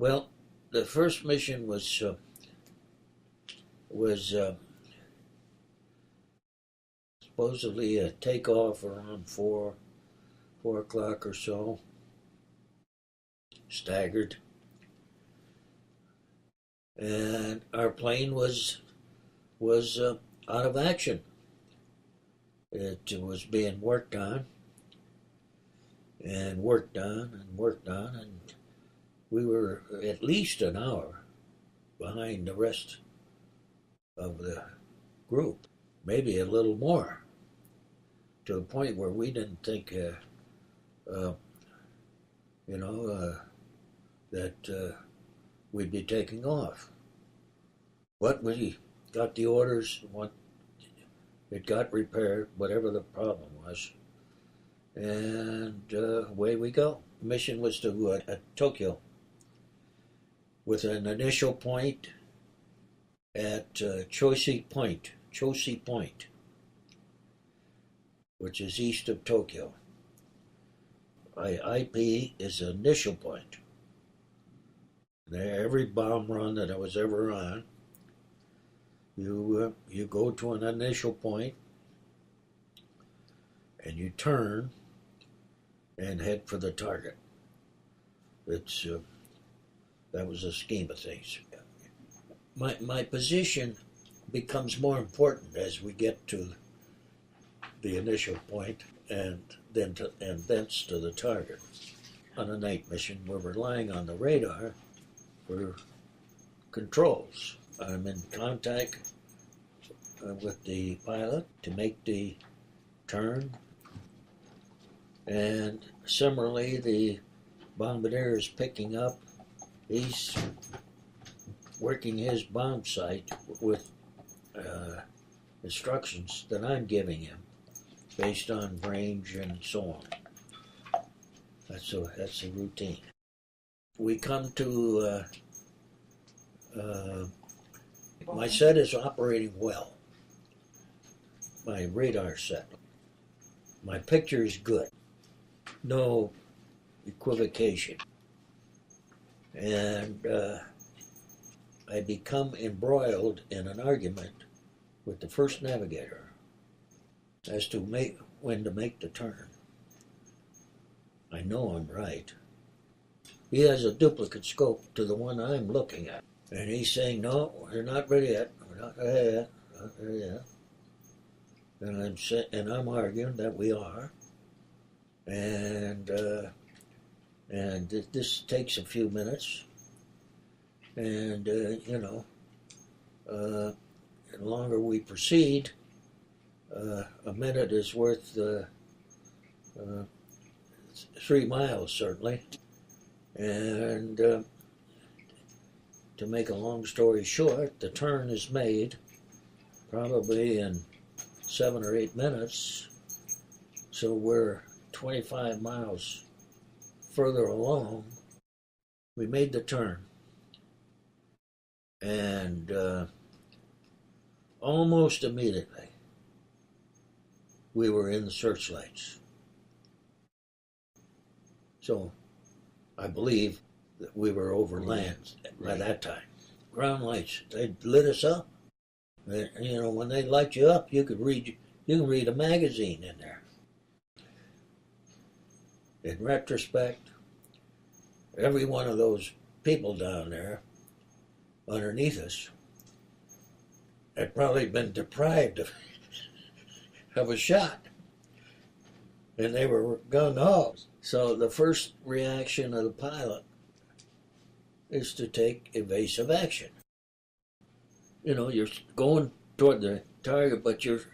Well, the first mission was supposedly a takeoff around 4 o'clock or so. Staggered, and our plane was out of action. It was being worked on and worked on and worked on, and we were at least an hour behind the rest of the group, maybe a little more, to the point where we didn't think, that we'd be taking off. But we got the orders, it got repaired, whatever the problem was, and away we go. The mission was to Tokyo, with an initial point at Choshi Point, which is east of Tokyo. IP is an initial point. Every bomb run that I was ever on, you go to an initial point, and you turn and head for the target. That was a scheme of things. My position becomes more important as we get to the initial point and thence to the target. On a night mission, we're relying on the radar for controls. I'm in contact with the pilot to make the turn, and similarly the bombardier is picking up. He's working his bomb sight with instructions that I'm giving him based on range and so on. That's the routine. We come to my set is operating well. My radar set. My picture is good. No equivocation. And I become embroiled in an argument with the first navigator as to when to make the turn. I know I'm right. He has a duplicate scope to the one I'm looking at. And he's saying, no, we're not ready yet. We're not there yet. And I'm arguing that we are. And this takes a few minutes. And, the longer we proceed, a minute is worth 3 miles, certainly. And to make a long story short, the turn is made probably in 7 or 8 minutes. So we're 25 miles further along. We made the turn. And almost immediately, we were in the searchlights. So I believe that we were over land by that time. Ground lights, they lit us up. When they light you up, you can read a magazine in there. In retrospect, every one of those people down there underneath us had probably been deprived of a shot. And they were gung-ho. So the first reaction of the pilot is to take evasive action. You're going toward the target, but you're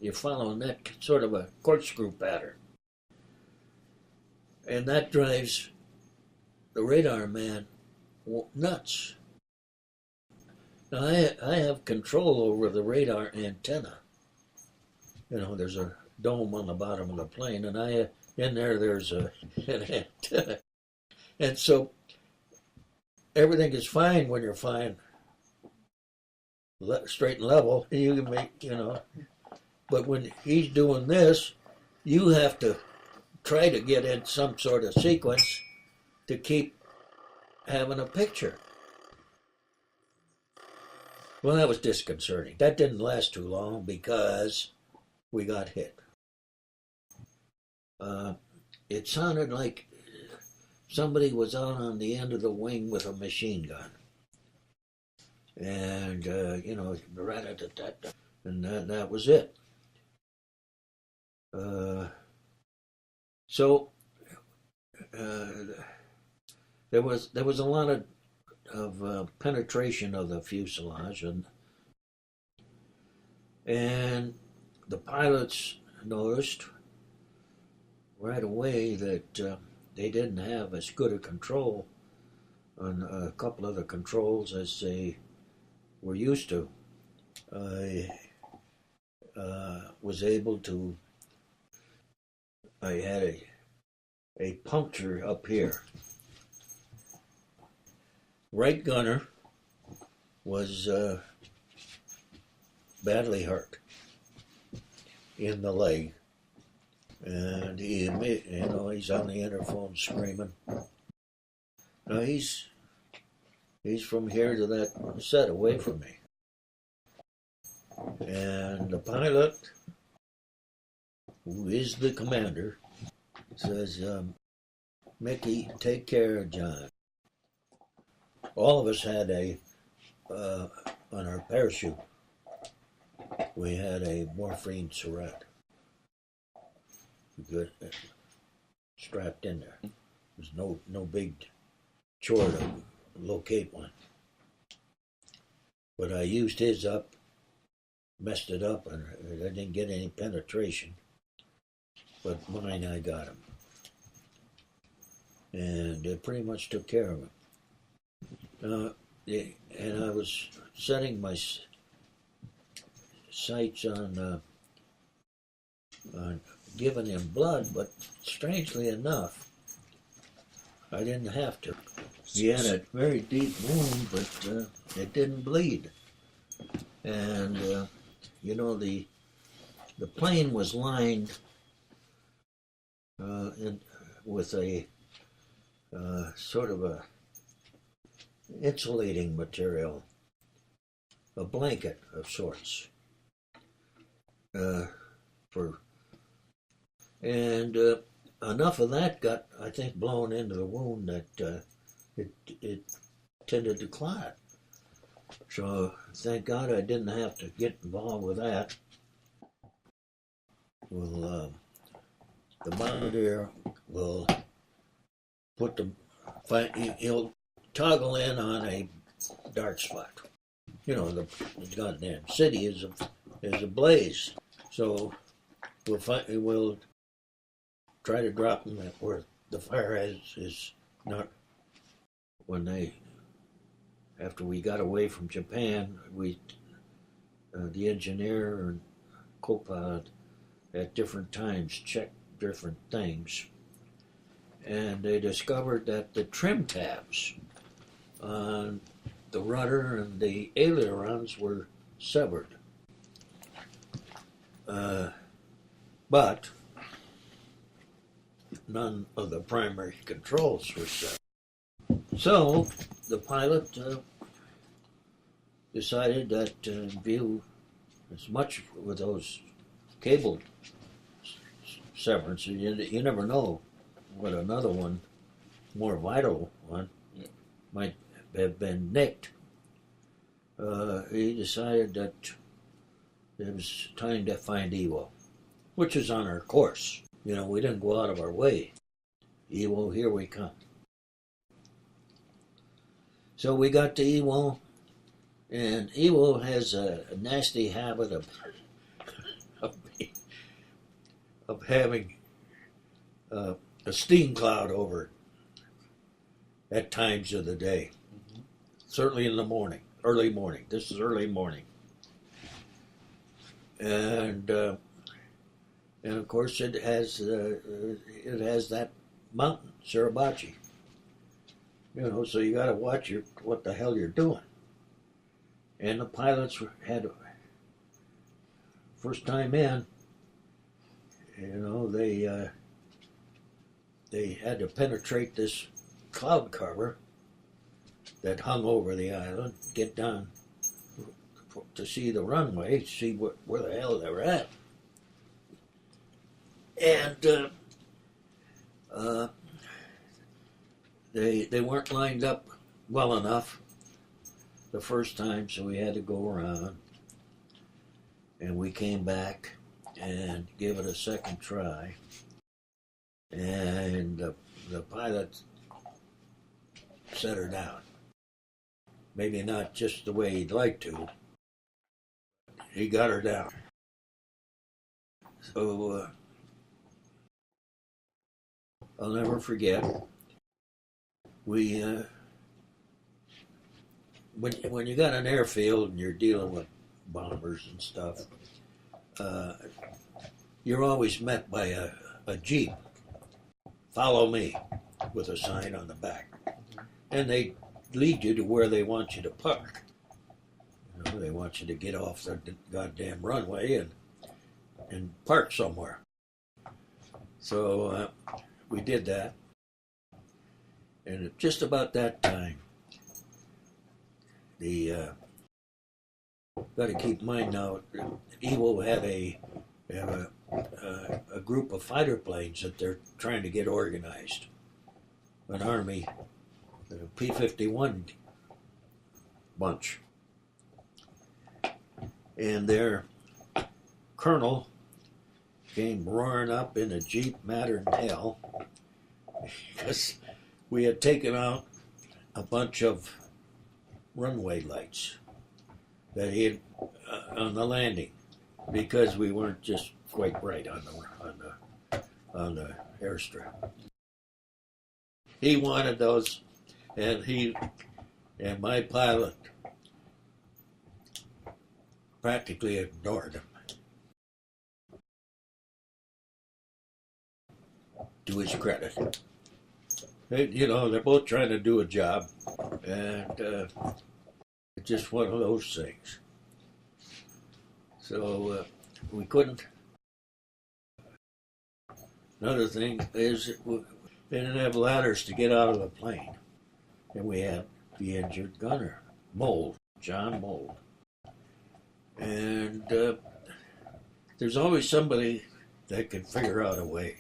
you're following that sort of a corkscrew pattern. And that drives the radar man nuts. Now, I have control over the radar antenna. There's a dome on the bottom of the plane, and there's an antenna. And so everything is fine when you're flying straight and level. You can make, but when he's doing this, you have to try to get in some sort of sequence to keep having a picture. Well, that was disconcerting. That didn't last too long because we got hit. It sounded like somebody was out on the end of the wing with a machine gun. And, and that was it. So there was a lot of penetration of the fuselage, and the pilots noticed right away that they didn't have as good a control on a couple of the controls as they were used to. I was able to. I had a puncture up here. Right gunner was badly hurt in the leg, and he's on the interphone screaming. Now he's from here to that set away from me, and the pilot, who is the commander, says, "Mickey, take care of John." All of us had on our parachute, we had a morphine syringe. Good, strapped in there. There's no big chore to locate one. But I used his up, messed it up, and I didn't get any penetration. But mine, I got him. And it pretty much took care of him. And I was setting my sights on giving him blood, but strangely enough, I didn't have to. He had a very deep wound, but it didn't bleed. And the plane was lined with a sort of a insulating material, a blanket of sorts, enough of that got, I think, blown into the wound that it tended to clot. So thank God I didn't have to get involved with that. Well, the bombardier will he'll toggle in on a dark spot. The goddamn city is ablaze. So we'll try to drop them where the fire is not. After we got away from Japan, the engineer and co-pilot at different times checked different things, and they discovered that the trim tabs on the rudder and the ailerons were severed. But none of the primary controls were severed. So the pilot decided that to view as much with those cable severances, you never know what another one, more vital one, might have been nicked. He decided that it was time to find Ewo, which is on our course. We didn't go out of our way. Ewo, here we come. So we got to Ewo, and Ewo has a nasty habit of having a steam cloud over it at times of the day. Mm-hmm. Certainly in the morning, early morning. This is early morning. And of course it has that mountain, Suribachi. So you got to watch what the hell you're doing. And the pilots had, first time in, they had to penetrate this cloud cover that hung over the island, get down to see the runway, see where the hell they were at. And they weren't lined up well enough the first time, so we had to go around. And we came back and gave it a second try. And the pilot set her down. Maybe not just the way he'd like to. He got her down. So I'll never forget. We when you got an airfield and you're dealing with bombers and stuff, you're always met by a Jeep. Follow me, with a sign on the back. And they lead you to where they want you to park. You know, they want you to get off the goddamn runway and park somewhere. So we did that. And at just about that time, got to keep in mind now, Evo had a group of fighter planes that they're trying to get organized. An Army P-51 bunch. And their colonel came roaring up in a Jeep madder than hell because we had taken out a bunch of runway lights that he had on the landing because we weren't just quite bright on the airstrip. He wanted those, and my pilot practically ignored him. To his credit. You know, they're both trying to do a job, and it's just one of those things. So we couldn't. Another thing is they didn't have ladders to get out of the plane, and we had the injured gunner, John Mold. And there's always somebody that can figure out a way.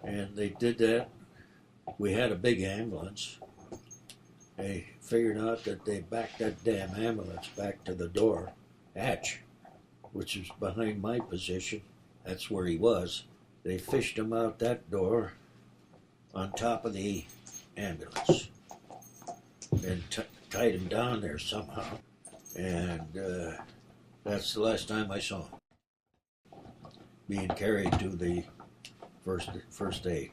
And they did that. We had a big ambulance. They figured out that they backed that damn ambulance back to the door hatch, which was behind my position. That's where he was. They fished him out that door on top of the ambulance and tied him down there somehow. And that's the last time I saw him being carried to the first aid.